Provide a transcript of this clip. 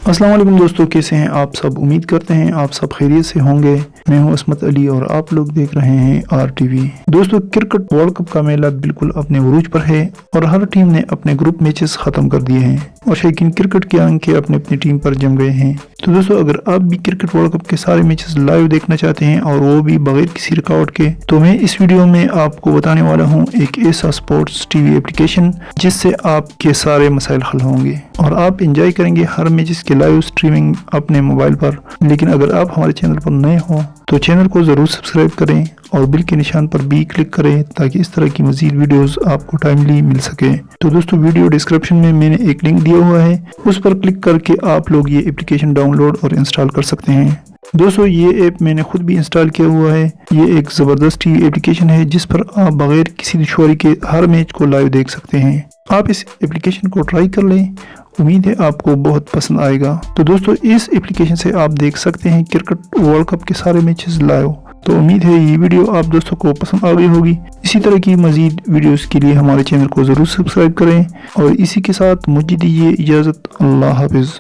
अस्सलाम वालेकुम दोस्तों, कैसे हैं आप सब। उम्मीद करते हैं आप सब खैरियत से होंगे। मैं हूं अस्मत अली और आप लोग देख रहे हैं RTV। दोस्तों, क्रिकेट वर्ल्ड कप का मेला बिल्कुल अपने उरूज पर है और हर टीम ने अपने ग्रुप मैचेस खत्म कर दिए हैं और शौकीन क्रिकेट के आंखें अपनी अपनी टीम पर जम गए हैं। तो दोस्तों, अगर आप भी क्रिकेट वर्ल्ड कप के सारे मैचेस लाइव देखना चाहते हैं और वो भी बगैर किसी रुकावट के, तो मैं इस वीडियो में आपको बताने वाला हूँ एक ऐसा स्पोर्ट्स टीवी एप्लीकेशन जिससे आपके सारे मसाइल हल होंगे और आप एंजॉय करेंगे हर मैचेस की लाइव स्ट्रीमिंग अपने मोबाइल पर। लेकिन अगर आप हमारे चैनल पर नए हो तो चैनल को जरूर सब्सक्राइब करें और बिल के निशान पर भी क्लिक करें ताकि इस तरह की मजीद वीडियोस आपको टाइमली मिल सके। तो दोस्तों, वीडियो डिस्क्रिप्शन में मैंने एक लिंक दिया हुआ है, उस पर क्लिक करके आप लोग ये एप्लीकेशन डाउनलोड और इंस्टॉल कर सकते हैं। दोस्तों, ये ऐप मैंने खुद भी इंस्टॉल किया हुआ है। ये एक ज़बरदस्त एप्लीकेशन है जिस पर आप बगैर किसी दुश्वारी के हर मैच को लाइव देख सकते हैं। आप इस एप्लीकेशन को ट्राई कर लें, उम्मीद है आपको बहुत पसंद आएगा। तो दोस्तों, इस एप्लीकेशन से आप देख सकते हैं क्रिकेट वर्ल्ड कप के सारे मैचेस लाइव। तो उम्मीद है ये वीडियो आप दोस्तों को पसंद आ गई होगी। इसी तरह की मजीद वीडियोस के लिए हमारे चैनल को ज़रूर सब्सक्राइब करें और इसी के साथ मुझे दीजिए इजाज़त। अल्लाह हाफिज़।